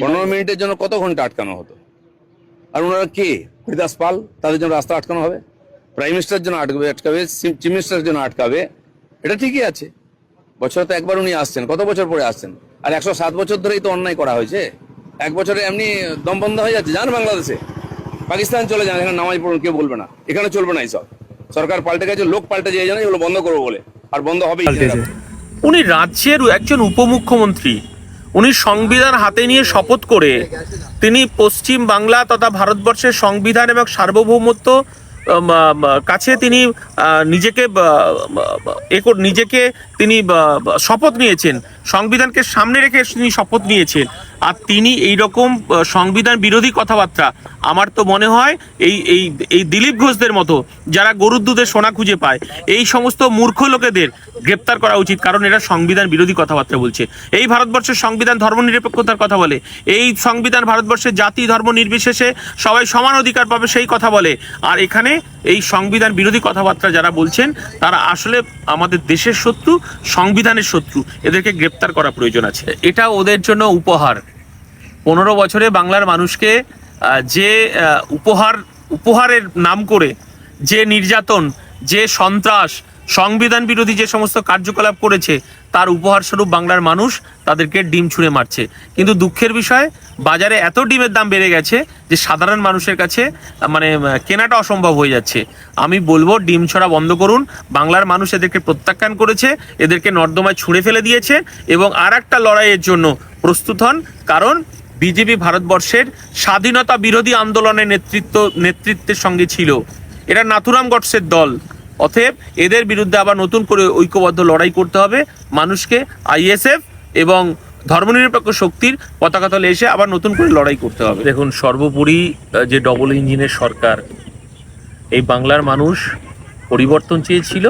15 মিনিটের জন্য কত ঘন্টা আটকানো হতো? আর ওনারা কে? হরিদাস পাল, তাদের জন্য রাস্তা আটকানো হবে? প্রাইম মিনিস্টারের জন্য আটকাবে, চিফ মিনিস্টারের জন্য আটকাবে? এটা ঠিকই আছে। বছরে তো একবার উনি আসছেন, কত বছর পরে আসছেন? আর 107 বছর ধরেই তো অন্যায় করা হয়েছে। এক বছরে এমনি দম বন্ধ হয়ে যাচ্ছে। যান বাংলাদেশে, পাকিস্তান চলে যান, এখানে নামাজ পড়ুন, কেউ বলবে না। এখানে চলবে না এইসব। সরকার পাল্টে গেছে, লোক পাল্টে যায়, জানে এগুলো বন্ধ করবো বলে, আর বন্ধ হবেই। উনি রাজ্যের একজন উপমুখ্যমন্ত্রী, উনি সংবিধান হাতে নিয়ে শপথ করে তিনি পশ্চিম বাংলা তথা ভারতবর্ষের সংবিধান এবং সার্বভৌমত্ব কাছে তিনি নিজেকে তিনি শপথ নিয়েছেন, সংবিধানকে সামনে রেখে তিনি শপথ নিয়েছেন। আর তিনি এই রকম সংবিধান বিরোধী কথাবার্তা, আমার তো মনে হয় এই এই এই দিলীপ ঘোষদের মতো যারা গরুর দুধে সোনা খুঁজে পায়, এই সমস্ত মূর্খ লোকেদের গ্রেপ্তার করা উচিত, কারণ এরা সংবিধান বিরোধী কথাবার্তা বলছে। এই ভারতবর্ষের সংবিধান ধর্মনিরপেক্ষতার কথা বলে, এই সংবিধান ভারতবর্ষের জাতি ধর্ম নির্বিশেষে সবাই সমান অধিকার পাবে সেই কথা বলে। আর এখানে এই সংবিধান বিরোধী কথাবার্তা যারা বলছেন তারা আসলে আমাদের দেশের শত্রু, সংবিধানের শত্রু। এদেরকে গ্রেপ্তার করা প্রয়োজন আছে। এটা ওদের জন্য উপহার। 15 বছরে বাংলার মানুষকে যে উপহারের নাম করে যে নির্যাতন, যে সন্ত্রাস, সংবিধান বিরোধী যে সমস্ত কার্যকলাপ করেছে, তার উপহার স্বরূপ বাংলার মানুষ তাদেরকে ডিম ছুঁড়ে মারছে। কিন্তু দুঃখের বিষয়, বাজারে এত ডিমের দাম বেড়ে গেছে যে সাধারণ মানুষের কাছে মানে কেনাটা অসম্ভব হয়ে যাচ্ছে। আমি বলবো ডিম ছড়া বন্ধ করুন। বাংলার মানুষ এদেরকে প্রত্যাখ্যান করেছে, এদেরকে নর্দমায় ছুঁড়ে ফেলে দিয়েছে এবং আর একটা লড়াইয়ের জন্য প্রস্তুত হন। কারণ বিজেপি ভারতবর্ষের স্বাধীনতা বিরোধী আন্দোলনের নেতৃত্বের সঙ্গে ছিল। এটা নাথুরাম গডসের দল। অতএব এদের বিরুদ্ধে আবার নতুন করে ঐক্যবদ্ধ লড়াই করতে হবে। মানুষকে আইএসএফ এবং ধর্মনিরপেক্ষ শক্তির পতাকা তলে এসে আবার নতুন করে লড়াই করতে হবে। দেখুন, সর্বোপরি যে ডবল ইঞ্জিনের সরকার, এই বাংলার মানুষ পরিবর্তন চেয়েছিল।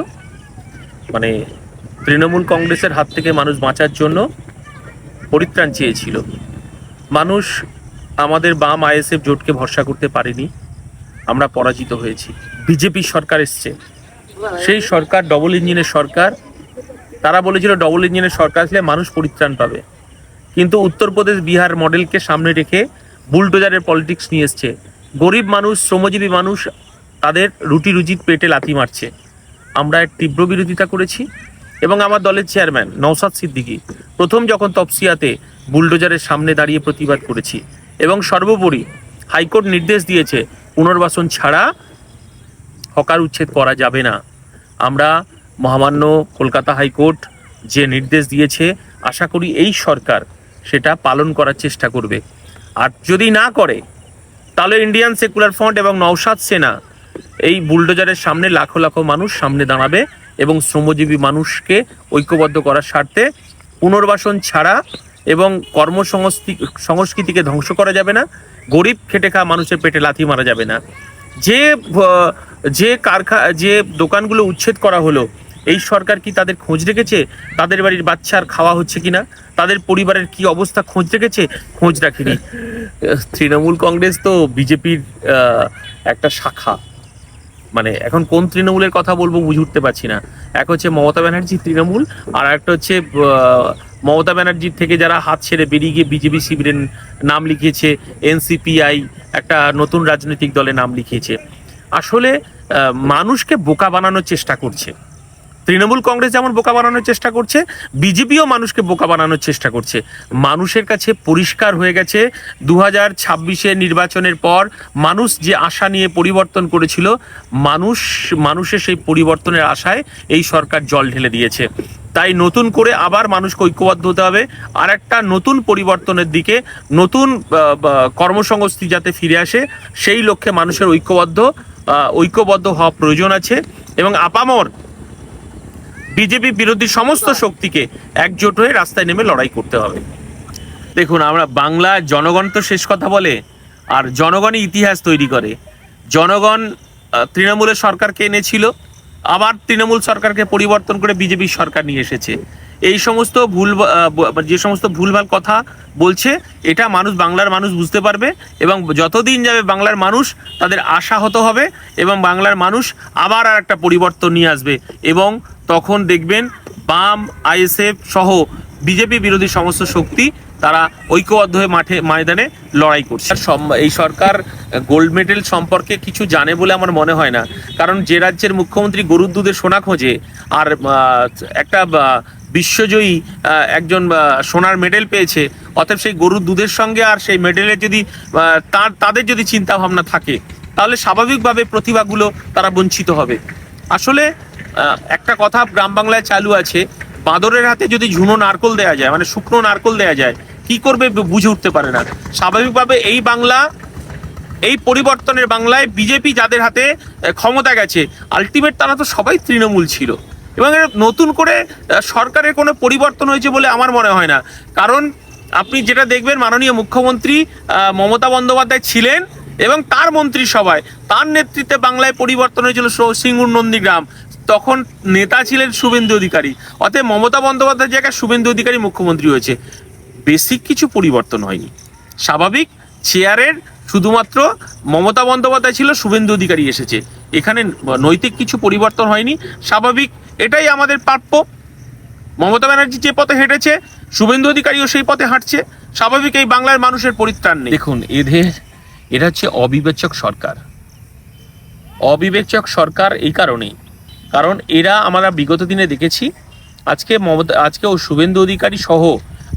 মানে তৃণমূল কংগ্রেসের হাত থেকে মানুষ বাঁচার জন্য পরিত্রাণ চেয়েছিল। মানুষ আমাদের বাম আইএসএফ জোটকে ভরসা করতে পারেনি, আমরা পরাজিত হয়েছি। বিজেপি সরকার এসছে, সেই সরকার ডবল ইঞ্জিনের সরকার। তারা বলেছিল ডবল ইঞ্জিনের সরকার আসলে মানুষ পরিত্রাণ পাবে, কিন্তু উত্তরপ্রদেশ বিহার মডেলকে সামনে রেখে বুলডোজারের পলিটিক্স নিয়ে এসছে। গরিব মানুষ, শ্রমজীবী মানুষ তাদের রুটি রুজির পেটে লাথি মারছে। আমরা এর তীব্র বিরোধিতা করেছি এবং আমার দলের চেয়ারম্যান নওশাদ সিদ্দিকী প্রথম যখন তপসিয়াতে বুলডোজারের সামনে দাঁড়িয়ে প্রতিবাদ করেছি। এবং সর্বোপরি হাইকোর্ট নির্দেশ দিয়েছে পুনর্বাসন ছাড়া হকার উচ্ছেদ করা যাবে না। আমরা মহামান্য কলকাতা হাইকোর্ট যে নির্দেশ দিয়েছে, আশা করি এই সরকার সেটা পালন করার চেষ্টা করবে। আর যদি না করে তাহলে ইন্ডিয়ান সেকুলার ফ্রন্ট এবং নওশাদ সেনা এই বুলডোজারের সামনে লাখো লাখো মানুষ সামনে দাঁড়াবে এবং শ্রমজীবী মানুষকে ঐক্যবদ্ধ করার স্বার্থে পুনর্বাসন ছাড়া এবং কর্মসংস্কৃতিকে ধ্বংস করা যাবে না, গরিব খেটে খাওয়া মানুষের পেটে লাথি মারা যাবে না। যে দোকানগুলো উচ্ছেদ করা হলো, এই সরকার কি তাদের খোঁজ রেখেছে? তাদের বাড়ির বাচ্চার খাওয়া হচ্ছে কিনা, তাদের পরিবারের কি অবস্থা খোঁজ রেখেছে? খোঁজ রাখেনি। তৃণমূল কংগ্রেস তো বিজেপির একটা শাখা। মানে এখন কোন তৃণমূলের কথা বলবো বুঝে উঠতে পারছি না। এক হচ্ছে মমতা ব্যানার্জির তৃণমূল, আর একটা হচ্ছে মমতা ব্যানার্জির থেকে যারা হাত ছেড়ে বেরিয়ে গিয়ে বিজেপি শিবিরের নাম লিখিয়েছে, এনসিপিআই একটা নতুন রাজনৈতিক দলে নাম লিখিয়েছে। আসলে মানুষকে বোকা বানানোর চেষ্টা করছে। তৃণমূল কংগ্রেস যেমন বোকা বানানোর চেষ্টা করছে, বিজেপিও মানুষকে বোকা বানানোর চেষ্টা করছে। মানুষের কাছে পরিষ্কার হয়ে গেছে 2026 নির্বাচনের পর মানুষ যে আশা নিয়ে পরিবর্তন করেছিল, মানুষের সেই পরিবর্তনের আশায় এই সরকার জল ঢেলে দিয়েছে। তাই নতুন করে আবার মানুষকে ঐক্যবদ্ধ হতে হবে। আর একটা নতুন পরিবর্তনের দিকে, নতুন কর্মসংস্কৃতি যাতে ফিরে আসে, সেই লক্ষ্যে মানুষের ঐক্যবদ্ধ হওয়া প্রয়োজন আছে। এবং আপামর বিজেপি বিরোধী সমস্ত শক্তিকে একজোট হয়ে রাস্তায় নেমে লড়াই করতে হবে। দেখুন, আমরা বাংলার জনগণ তো শেষ কথা বলে, আর জনগণই ইতিহাস তৈরি করে। জনগণ তৃণমূলের সরকারকে এনেছিল, আবার তৃণমূল সরকারকে পরিবর্তন করে বিজেপি সরকার নিয়ে এসেছে। এই সমস্ত যে সমস্ত ভুলভাল কথা বলছে, এটা বাংলার মানুষ বুঝতে পারবে এবং যতদিন যাবে বাংলার মানুষ তাদের আশাহত হবে এবং বাংলার মানুষ আবার আর একটা পরিবর্তন নিয়ে আসবে। এবং তখন দেখবেন বাম, আইএসএফ সহ বিজেপি বিরোধী সমস্ত শক্তি তারা ঐক্যবদ্ধ হয়ে মাঠে ময়দানে লড়াই করছে। এই সরকার গোল্ড মেডেল সম্পর্কে কিছু জানে বলে আমার মনে হয় না, কারণ যে রাজ্যের মুখ্যমন্ত্রী গরুর দুধে সোনা খোঁজে আর একটা বিশ্বজয়ী একজন সোনার মেডেল পেয়েছে, অতএব সেই গরুর দুধের সঙ্গে আর সেই মেডেলের যদি তাদের যদি চিন্তা ভাবনা থাকে, তাহলে স্বাভাবিকভাবে প্রতিভাগুলো তারা বঞ্চিত হবে। আসলে একটা কথা গ্রাম বাংলায় চালু আছে, বাঁদরের হাতে যদি ঝুনো নারকল দেয়া যায়, মানে শুকনো নারকল দেয়া যায়, কি করবে বুঝে উঠতে পারে না। স্বাভাবিকভাবে এই বাংলা, এই পরিবর্তনের বাংলায় বিজেপি যাদের হাতে ক্ষমতা গেছে, আলটিমেট তারা তো সবাই তৃণমূল ছিল, এবং নতুন করে সরকারের কোনো পরিবর্তন হয়েছে বলে আমার মনে হয় না। কারণ আপনি যেটা দেখবেন, মাননীয় মুখ্যমন্ত্রী মমতা বন্দ্যোপাধ্যায় ছিলেন এবং তার মন্ত্রিসভায় তার নেতৃত্বে বাংলায় পরিবর্তন হয়েছিল সিঙ্গুর নন্দীগ্রাম, তখন নেতা ছিলেন শুভেন্দু অধিকারী। অতএব মমতা বন্দ্যোপাধ্যায়ের জায়গায় শুভেন্দু অধিকারী মুখ্যমন্ত্রী হয়েছে, বেসিক কিছু পরিবর্তন হয়নি। স্বাভাবিক চেয়ারের শুধুমাত্র মমতা বন্দ্যোপাধ্যায় ছিল, শুভেন্দু অধিকারী এসেছে, এখানে নৈতিক কিছু পরিবর্তন হয়নি। স্বাভাবিক, এটাই আমাদের প্রাপ্য। মমতা ব্যানার্জি যে পথে হেঁটেছে, শুভেন্দু অধিকারীও সেই পথে হাঁটছে। স্বাভাবিক, এই বাংলার মানুষের পরিত্রাণ নেই। দেখুন, এটা হচ্ছে অবিবেচক সরকার। অবিবেচক সরকার এই কারণেই, কারণ এরা আমরা বিগত দিনে দেখেছি, আজকেও শুভেন্দু অধিকারী সহ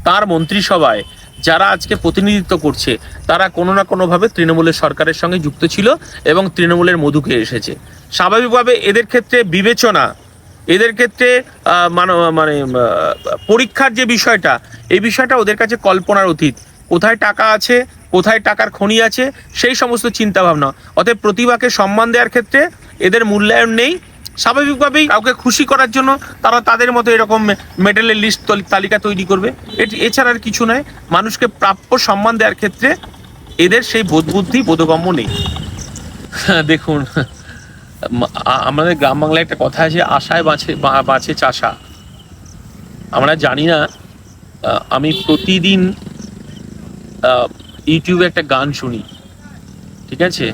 তার মন্ত্রিসভায় যারা আজকে প্রতিনিধিত্ব করছে, তারা কোনো না কোনোভাবে তৃণমূলের সরকারের সঙ্গে যুক্ত ছিল এবং তৃণমূলের মধুকে এসেছে। স্বাভাবিকভাবে এদের ক্ষেত্রে বিবেচনা, এদের ক্ষেত্রে মানে পরীক্ষার যে বিষয়টা, এই বিষয়টা ওদের কাছে কল্পনার অতীত। কোথায় টাকা আছে, কোথায় টাকার খনি আছে, সেই সমস্ত চিন্তা ভাবনা। অতএব প্রতিভাকে সম্মান দেওয়ার ক্ষেত্রে এদের মূল্যায়ন নেই। স্বাভাবিকভাবেই কাউকে খুশি করার জন্য তারা তাদের মতো এরকম মেডেলের লিস্ট তালিকা তৈরি করবে, এছাড়া আর কিছু নয়। মানুষকে প্রাপ্য সম্মান দেওয়ার ক্ষেত্রে এদের সেই বোধবুদ্ধি বোধগম্য নেই। দেখুন, আমাদের গ্রাম বাংলায় একটা কথা আছে, আশায় বাঁচে চাষা। আমরা জানি না, আমি প্রতিদিন ইউটিউবে একটা গান শুনি, ঠিক আছে?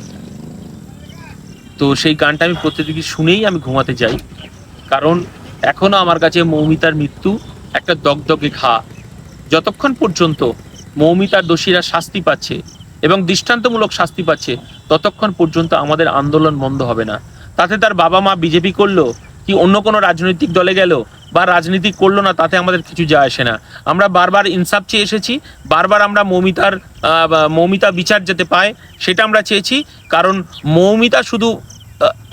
তো সেই গানটা আমি প্রত্যেকদিন শুনেই আমি ঘুমাতে যাই, কারণ এখনো আমার কাছে মৌমিতার মৃত্যু একটা দগদগে ঘা। যতক্ষণ পর্যন্ত মৌমিতার দোষীরা শাস্তি পাচ্ছে এবং দৃষ্টান্তমূলক শাস্তি পাচ্ছে, ততক্ষণ পর্যন্ত আমাদের আন্দোলন বন্ধ হবে না। তাতে তার বাবা মা বিজেপি করলো কি অন্য কোনো রাজনৈতিক দলে গেল বা রাজনীতি করলো না, তাতে আমাদের কিছু যায় আসে না। আমরা বারবার ইনসাফ চেয়ে এসেছি, বারবার আমরা মৌমিতা বিচার যেতে পায় সেটা আমরা চেয়েছি। কারণ মৌমিতা শুধু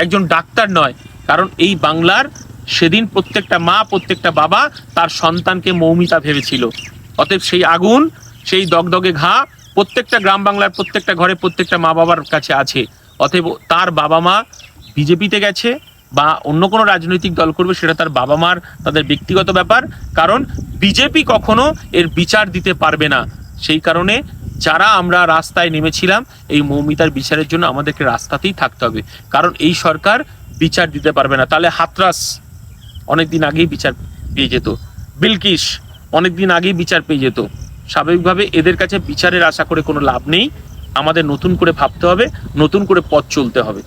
একজন ডাক্তার নয়, কারণ এই বাংলার সেদিন প্রত্যেকটা মা, প্রত্যেকটা বাবা তার সন্তানকে মৌমিতা ভেবেছিল। অতএব সেই আগুন, সেই দগদগে ঘা প্রত্যেকটা গ্রাম বাংলার প্রত্যেকটা ঘরে, প্রত্যেকটা মা বাবার কাছে আছে। অতএব তার বাবা মা বিজেপিতে গেছে বা অন্য কোনো রাজনৈতিক দল করবে, সেটা তার বাবা মার, তাদের ব্যক্তিগত ব্যাপার। কারণ বিজেপি কখনো এর বিচার দিতে পারবে না। সেই কারণে যারা আমরা রাস্তায় নেমেছিলাম, এই মৌমিতার বিচারের জন্য আমাদেরকে রাস্তাতেই থাকতে হবে, কারণ এই সরকার বিচার দিতে পারবে না। তাহলে হাতরাস অনেকদিন আগেই বিচার পেয়ে যেত, বিলকিস অনেকদিন আগেই বিচার পেয়ে যেত। স্বাভাবিকভাবে এদের কাছে বিচারের আশা করে কোনো লাভ নেই। আমাদের নতুন করে ভাবতে হবে, নতুন করে পথ চলতে হবে।